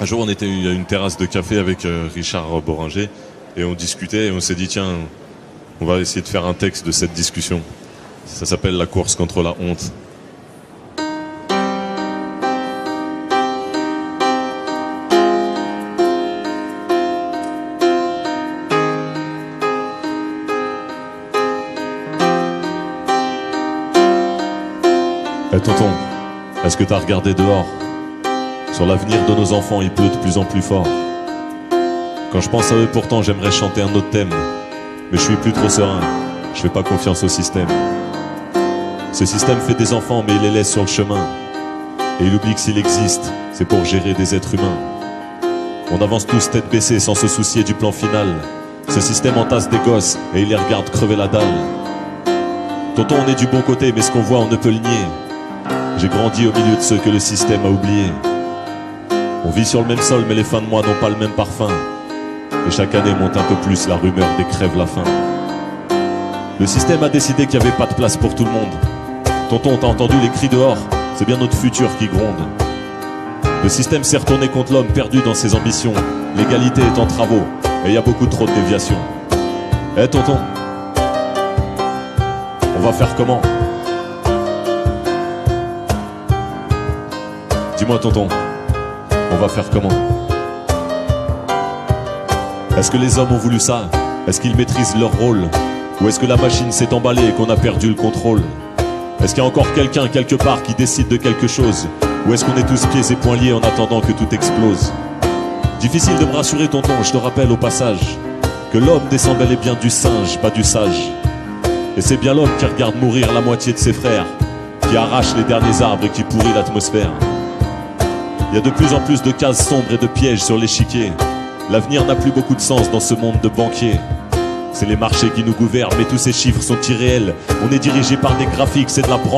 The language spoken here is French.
jour, on était à une terrasse de café avec Richard Boringer et on discutait et on s'est dit tiens, on va essayer de faire un texte de cette discussion. Ça s'appelle La course contre la honte. Eh tonton, est-ce que t'as regardé dehors? Sur l'avenir de nos enfants, il pleut de plus en plus fort. Quand je pense à eux, pourtant, j'aimerais chanter un autre thème. Mais je suis plus trop serein, je fais pas confiance au système. Ce système fait des enfants, mais il les laisse sur le chemin. Et il oublie que s'il existe, c'est pour gérer des êtres humains. On avance tous tête baissée, sans se soucier du plan final. Ce système entasse des gosses, et il les regarde crever la dalle. Tonton, on est du bon côté, mais ce qu'on voit, on ne peut le nier. J'ai grandi au milieu de ceux que le système a oubliés. On vit sur le même sol, mais les fins de mois n'ont pas le même parfum. Et chaque année monte un peu plus la rumeur des crèves la faim. Le système a décidé qu'il n'y avait pas de place pour tout le monde. Tonton, t'as entendu les cris dehors? C'est bien notre futur qui gronde. Le système s'est retourné contre l'homme, perdu dans ses ambitions. L'égalité est en travaux, et il y a beaucoup trop de déviations. Eh tonton, on va faire comment? Dis-moi tonton, on va faire comment? Est-ce que les hommes ont voulu ça? Est-ce qu'ils maîtrisent leur rôle? Ou est-ce que la machine s'est emballée et qu'on a perdu le contrôle? Est-ce qu'il y a encore quelqu'un quelque part qui décide de quelque chose? Ou est-ce qu'on est tous pieds et poings liés en attendant que tout explose? Difficile de me rassurer tonton, je te rappelle au passage que l'homme descend bel et bien du singe, pas du sage. Et c'est bien l'homme qui regarde mourir la moitié de ses frères, qui arrache les derniers arbres et qui pourrit l'atmosphère. Il y a de plus en plus de cases sombres et de pièges sur l'échiquier. L'avenir n'a plus beaucoup de sens dans ce monde de banquiers. C'est les marchés qui nous gouvernent, mais tous ces chiffres sont irréels. On est dirigé par des graphiques, c'est de la branlette.